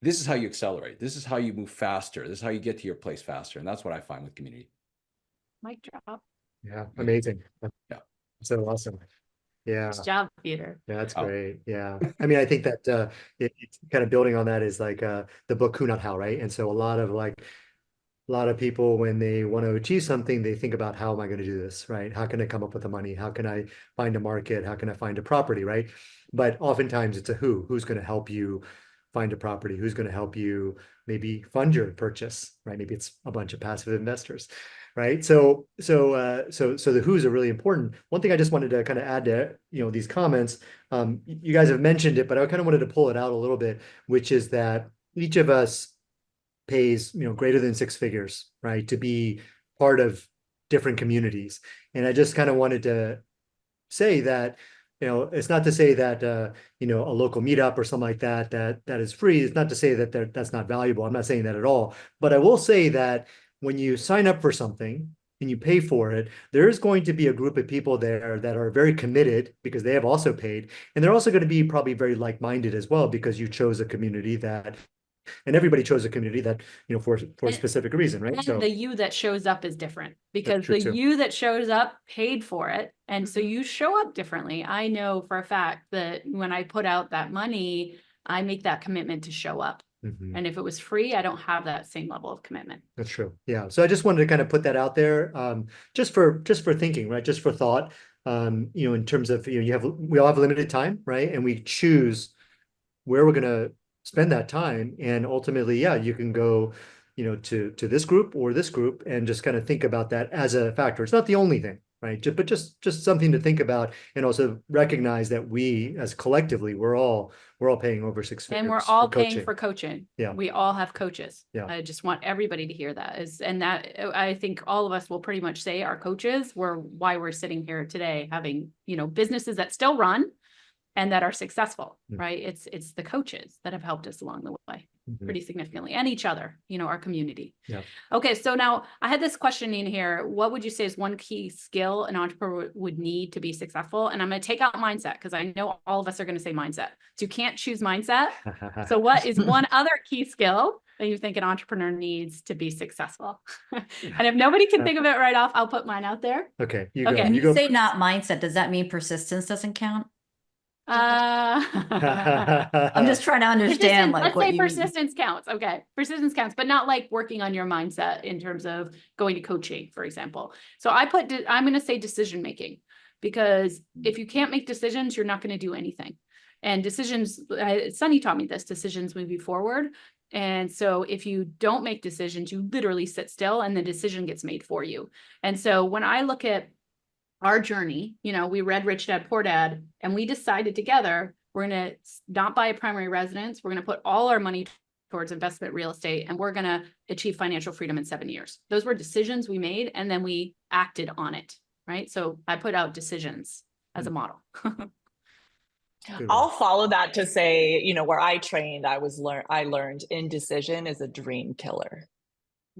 this is how you accelerate. This is how you move faster. This is how you get to your place faster. And that's what I find with community. Mic drop. Yeah, amazing. Yeah. So awesome. Yeah. Nice job, Peter. Yeah, that's great. Yeah. I mean, I think that it's kind of building on that is like the book Who Not How, right? And so a lot of people, when they want to achieve something, they think about, how am I going to do this, right? How can I come up with the money? How can I find a market? How can I find a property, right? But oftentimes it's a who's going to help you find a property, who's going to help you maybe fund your purchase, right? Maybe it's a bunch of passive investors, right? So the who's are really important. One thing I just wanted to kind of add to, these comments, you guys have mentioned it, but I kind of wanted to pull it out a little bit, which is that each of us pays, greater than six figures, right, to be part of different communities. And I just kind of wanted to say that it's not to say that a local meetup or something like that is free. It's not to say that that's not valuable. I'm not saying that at all. But I will say that when you sign up for something and you pay for it, there is going to be a group of people there that are very committed because they have also paid, and they're also going to be probably very like-minded as well because you chose a community and everybody chose a community that for a specific reason, right? And So the you that shows up is different because true the too. you that shows up paid for it. And so you show up differently. I know for a fact that when I put out that money, I make that commitment to show up. Mhm. And if it was free, I don't have that same level of commitment. That's true. Yeah. So I just wanted to kind of put that out there, just for thinking, right? Just for thought. In terms of we all have limited time, right? And we choose where we're going to spend that time. And ultimately, yeah, you can go, to this group or this group and just kind of think about that as a factor. It's not the only thing, right? But just something to think about, and also recognize that we as collectively, we're all paying over six figures. And we're all for paying coaching. for coaching. Yeah. We all have coaches. Yeah. I just want everybody to hear that and that I think all of us will pretty much say our coaches were why we're sitting here today having, businesses that still run and that are successful, right? It's the coaches that have helped us along the way pretty significantly, and each other, our community. Yeah. Okay, so now I had this question in here. What would you say is one key skill an entrepreneur would need to be successful? And I'm going to take out mindset because I know all of us are going to say mindset. So you can't choose mindset. So what is one other key skill that you think an entrepreneur needs to be successful? And if nobody can think of it right off, I'll put mine out there. Okay. When you go say first. not mindset, does that mean persistence doesn't count? I'm I'm just trying to understand let's what say you persistence counts. Okay. Persistence counts, but not like working on your mindset in terms of going to coaching, for example. So I'm going to say decision making, because if you can't make decisions, you're not going to do anything. And decisions, Sunny taught me this, decisions move you forward. And so if you don't make decisions, you literally sit still and the decision gets made for you. And so when I look at our journey, we read Rich Dad Poor Dad, and we decided together, we're going to not buy a primary residence. We're going to put all our money towards investment real estate, and we're going to achieve financial freedom in 7 years. Those were decisions we made, and then we acted on it, right? So I put out decisions as a model. I'll follow that to say, where I trained, I learned indecision is a dream killer.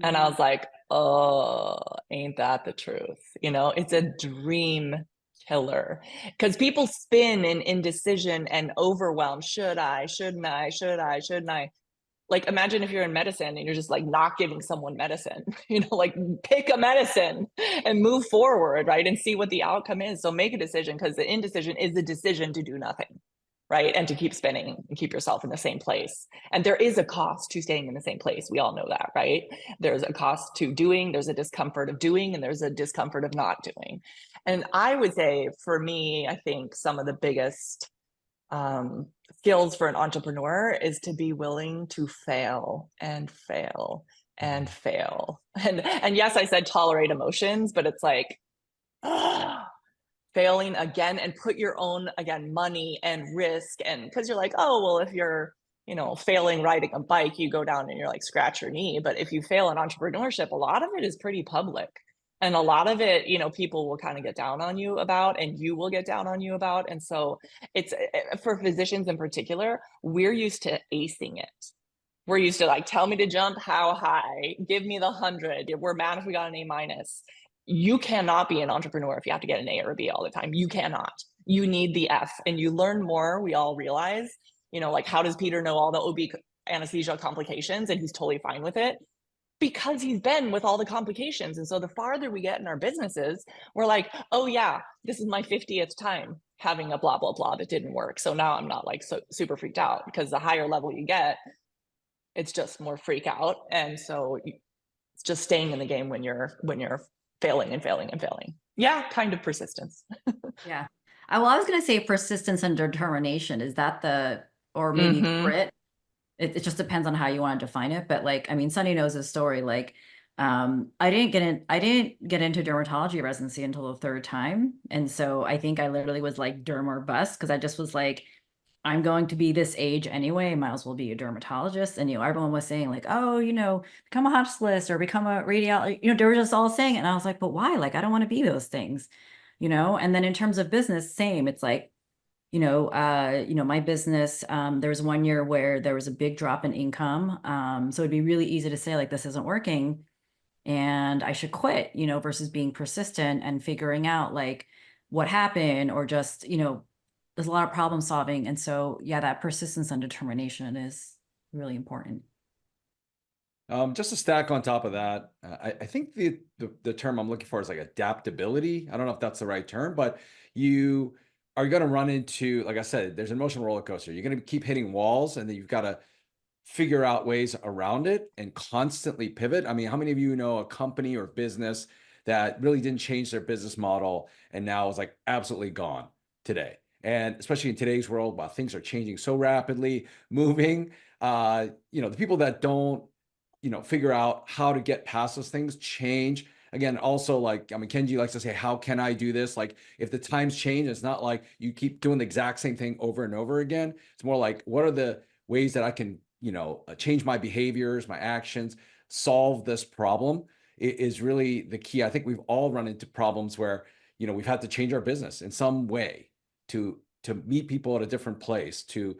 And I was like, oh, ain't that the truth? It's a dream killer because people spin in indecision and overwhelm. Should I, shouldn't I, shouldn't I? Like, imagine if you're in medicine and you're just like not giving someone medicine, like pick a medicine and move forward, right? And see what the outcome is. So make a decision, because the indecision is the decision to do nothing. Right. And to keep spinning and keep yourself in the same place. And there is a cost to staying in the same place. We all know that, right? There's a cost to doing, there's a discomfort of doing, and there's a discomfort of not doing. And I would say for me, I think some of the biggest skills for an entrepreneur is to be willing to fail and fail and fail. And yes, I said tolerate emotions, but it's like, failing again, and put your own, again, money and risk. And because you're like, oh, well, if you're, failing riding a bike, you go down and you're like, scratch your knee. But if you fail in entrepreneurship, a lot of it is pretty public. And a lot of it, people will kind of get down on you about, and you will get down on you about. And so it's, for physicians in particular, we're used to acing it. We're used to like, tell me to jump how high, give me the 100. We're mad if we got an A-. You cannot be an entrepreneur if you have to get an A or a B all the time. You cannot. You need the F, and you learn more. We all realize, like, how does Peter know all the OB anesthesia complications and he's totally fine with it? Because he's been with all the complications. And so the farther we get in our businesses, we're like, oh yeah, this is my 50th time having a blah, blah, blah that didn't work. So now I'm not like so super freaked out, because the higher level you get, it's just more freak out. And so it's just staying in the game when you're failing and failing and failing. Yeah, kind of persistence. Yeah. I was going to say persistence and determination. Is that or maybe grit? It just depends on how you want to define it. But like, I mean, Sunny knows his story. Like, I didn't get into dermatology residency until the third time. And so I think I literally was like derm or bust, because I just was like, I'm going to be this age anyway, might as well be a dermatologist. And, everyone was saying like, oh, become a hospitalist or become a radiologist, they were just all saying it. And I was like, but why? Like, I don't want to be those things, And then in terms of business, same, it's like, my business, there was one year where there was a big drop in income. So it'd be really easy to say like, this isn't working and I should quit, versus being persistent and figuring out like what happened, or just, there's a lot of problem solving. And so, yeah, that persistence and determination is really important. Just to stack on top of that, I think the term I'm looking for is like adaptability. I don't know if that's the right term, but you are going to run into, like I said, there's an emotional roller coaster. You're going to keep hitting walls, and then you've got to figure out ways around it and constantly pivot. I mean, how many of you know a company or business that really didn't change their business model and now is like absolutely gone today? And especially in today's world, while things are changing so rapidly, moving, the people that don't figure out how to get past those things change. Again, also, like, I mean, Kenji likes to say, how can I do this? Like, if the times change, it's not like you keep doing the exact same thing over and over again. It's more like, what are the ways that I can, change my behaviors, my actions, solve this problem? It is really the key. I think we've all run into problems where, we've had to change our business in some way to meet people at a different place, to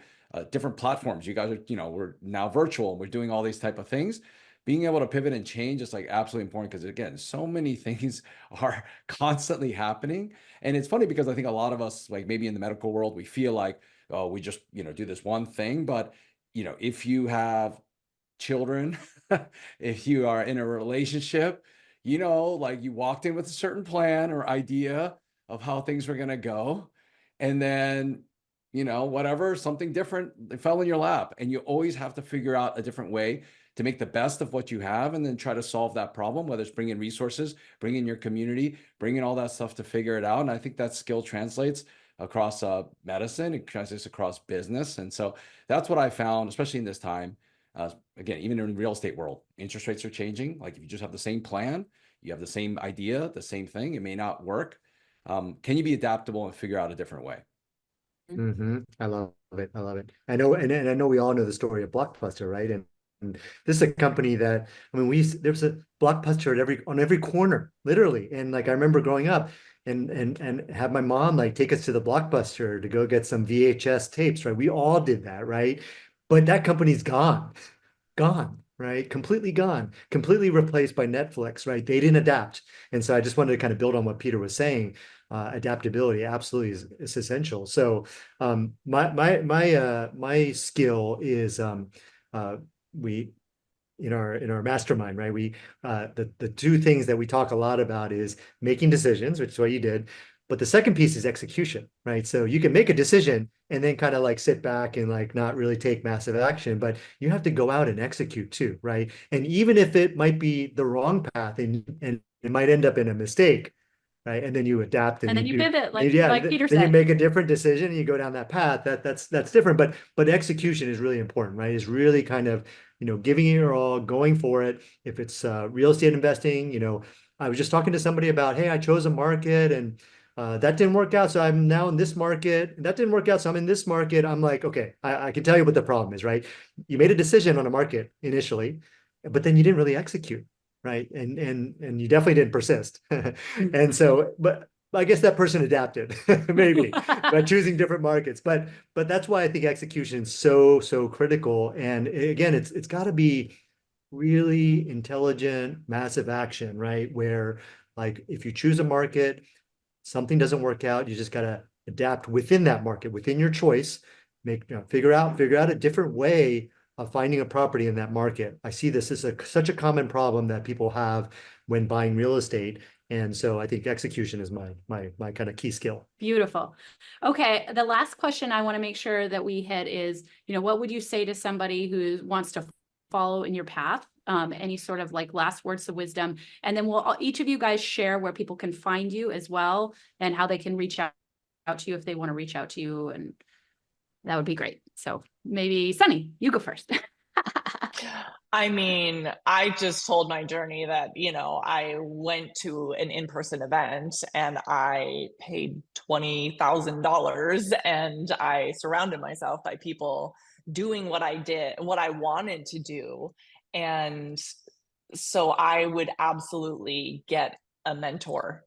different platforms. You guys are, we're now virtual and we're doing all these type of things. Being able to pivot and change is like absolutely important, because again, so many things are constantly happening. And it's funny because I think a lot of us, like maybe in the medical world, we feel like, oh, we just, do this one thing. But, if you have children, if you are in a relationship, like you walked in with a certain plan or idea of how things were going to go. And then whatever, something different, they fell in your lap, and you always have to figure out a different way to make the best of what you have, and then try to solve that problem, whether it's bring in resources, bring in your community, bring in all that stuff to figure it out. And I think that skill translates across medicine, it translates across business. And so that's what I found, especially in this time. Again, even in the real estate world, interest rates are changing. Like, if you just have the same plan, you have the same idea, the same thing, it may not work. Can you be adaptable and figure out a different way? I love it. I love it. I know, and I know we all know the story of Blockbuster, right? And this is a company that, I mean, there was a Blockbuster on every corner, literally. And like, I remember growing up and have my mom like take us to the Blockbuster to go get some VHS tapes, right? We all did that, right? But that company's gone, right? Completely gone, completely replaced by Netflix, right? They didn't adapt. And so I just wanted to kind of build on what Peter was saying. Adaptability absolutely is essential. So my skill is we in our mastermind, right? We the two things that we talk a lot about is making decisions, which is what you did. But the second piece is execution, right? So you can make a decision and then kind of like sit back and like not really take massive action, but you have to go out and execute too, right? And even if it might be the wrong path and it might end up in a mistake, right? And then you adapt And then you pivot, like Peter then you said. make a different decision and you go down that path. That's different. But execution is really important, right? Is really kind of, giving it your all, going for it. If it's real estate investing, I was just talking to somebody about, hey, I chose a market and that didn't work out. So I'm now in this market. That didn't work out. So I'm in this market. I'm like, okay, I can tell you what the problem is, right? You made a decision on a market initially, but then you didn't really execute, right? And you definitely didn't persist. And so, but I guess that person adapted maybe by choosing different markets. But that's why I think execution is so critical. And again, it's got to be really intelligent, massive action, right? Where like if you choose a market, something doesn't work out, you just got to adapt within that market, within your choice, figure out a different way of finding a property in that market. I see this as such a common problem that people have when buying real estate. And so I think execution is my kind of key skill. Beautiful. Okay. The last question I want to make sure that we hit is, what would you say to somebody who wants to follow in your path? Any sort of like last words of wisdom, and then we'll each of you guys share where people can find you as well and how they can reach out to you if they want to reach out to you, and that would be great. So maybe Sunny, you go first. I mean, I just told my journey that, I went to an in-person event and I paid $20,000 and I surrounded myself by people doing what I did, what I wanted to do. And so I would absolutely get a mentor,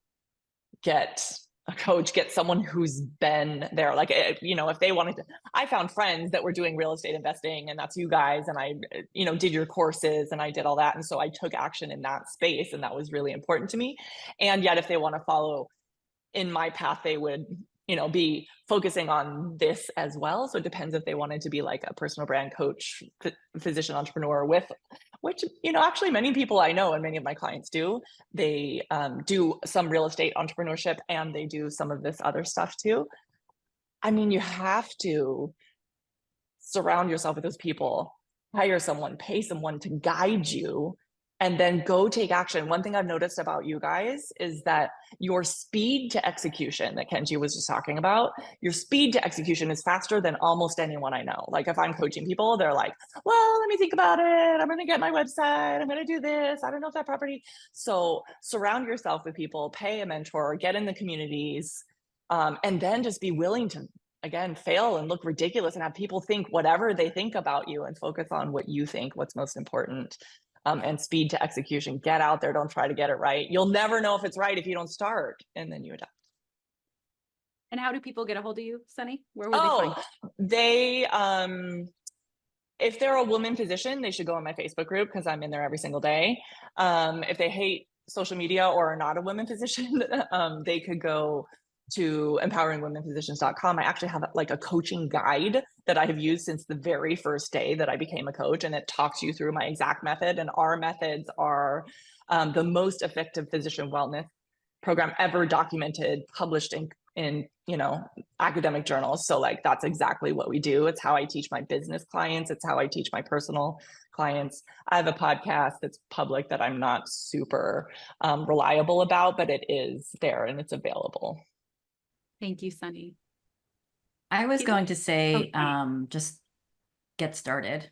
get a coach, get someone who's been there. Like, if they wanted to, I found friends that were doing real estate investing, and that's you guys. And I, did your courses and I did all that. And so I took action in that space, and that was really important to me. And yet, if they want to follow in my path, they would, be focusing on this as well. So it depends if they wanted to be like a personal brand coach, physician entrepreneur which, actually many people I know and many of my clients do. They do some real estate entrepreneurship, and they do some of this other stuff too. I mean, you have to surround yourself with those people, hire someone, pay someone to guide you, and then go take action. One thing I've noticed about you guys is that your speed to execution that Kenji was just talking about, your speed to execution is faster than almost anyone I know. Like, if I'm coaching people, they're like, well, let me think about it. I'm going to get my website. I'm going to do this. I don't know if that property. So surround yourself with people, pay a mentor, get in the communities, and then just be willing to, again, fail and look ridiculous and have people think whatever they think about you, and focus on what you think, what's most important. And speed to execution. Get out there. Don't try to get it right. You'll never know if it's right if you don't start, and then you adapt. And how do people get a hold of you, Sunny? Where would they find you? They, if they're a woman physician, they should go on my Facebook group, because I'm in there every single day. If they hate social media or are not a women physician, they could go to empoweringwomenphysicians.com. I actually have like a coaching guide that I have used since the very first day that I became a coach, and it talks you through my exact method. And our methods are the most effective physician wellness program ever documented, published in academic journals. So like, that's exactly what we do. It's how I teach my business clients. It's how I teach my personal clients. I have a podcast that's public that I'm not super reliable about, but it is there and it's available. Thank you, Sunny. I was going to say, just get started.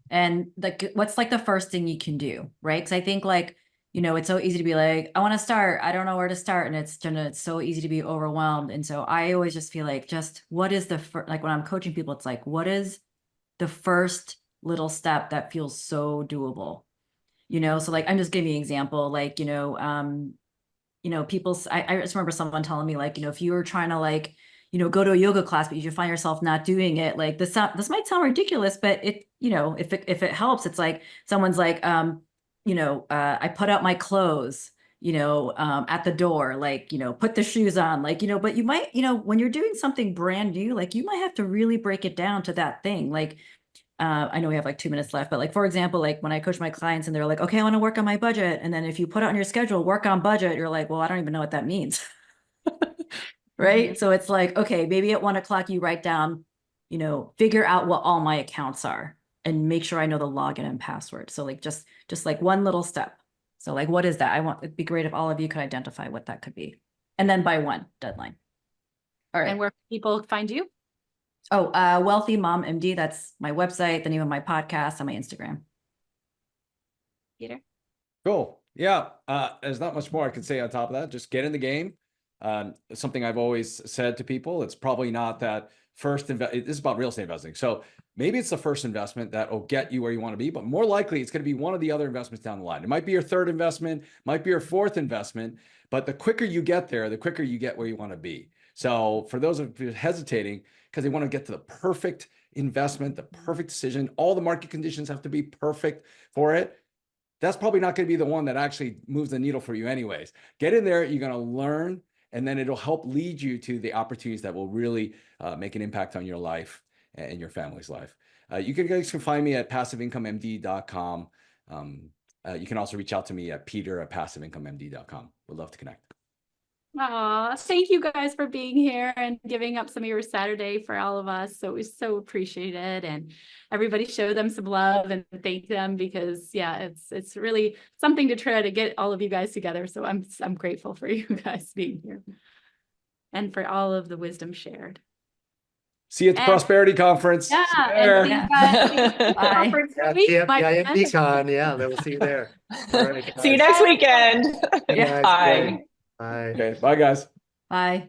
And like, what's like the first thing you can do, right? Because I think like, it's so easy to be like, I want to start. I don't know where to start. And it's so easy to be overwhelmed. And so I always just feel like, just what is the first, like when I'm coaching people, it's like, what is the first little step that feels so doable? So like, I'm just giving you an example, like, people, I just remember someone telling me like, if you were trying to like, go to a yoga class, but you find yourself not doing it, like this might sound ridiculous, but it, if it helps, it's like, someone's like, I put out my clothes, at the door, like, put the shoes on, like, but you might, when you're doing something brand new, like you might have to really break it down to that thing. Like, I know we have like 2 minutes left, but like, for example, like when I coach my clients and they're like, okay, I want to work on my budget. And then if you put it on your schedule, work on budget, you're like, well, I don't even know what that means. Right. Mm-hmm. So it's like, okay, maybe at 1 o'clock you write down, figure out what all my accounts are and make sure I know the login and password. So like, just like one little step. So like, what is that? It'd be great if all of you could identify what that could be. And then by 1 deadline. All right. And where people find you? Oh, Wealthy Mom MD. That's my website, the name of my podcast, and my Instagram. Peter? Cool. Yeah. There's not much more I can say on top of that. Just get in the game. Something I've always said to people, it's probably not that first this is about real estate investing. So maybe it's the first investment that will get you where you want to be, but more likely it's going to be one of the other investments down the line. It might be your third investment, might be your fourth investment, but the quicker you get there, the quicker you get where you want to be. So for those of you hesitating, because they want to get to the perfect investment, the perfect decision, all the market conditions have to be perfect for it. That's probably not going to be the one that actually moves the needle for you anyways. Get in there, you're going to learn, and then it'll help lead you to the opportunities that will really make an impact on your life and your family's life. You guys can find me at passiveincomemd.com. You can also reach out to me at peter@passiveincomemd.com. We'd love to connect. Aw, thank you guys for being here and giving up some of your Saturday for all of us. So we so appreciate it. And everybody show them some love and thank them, because yeah, it's really something to try to get all of you guys together. So I'm grateful for you guys being here and for all of the wisdom shared. See you at the Prosperity Conference. Yeah. Conference MDCon. Yeah, we'll see you there. All right, see you next weekend. Yeah. Bye. Bye. Okay. Bye, guys. Bye.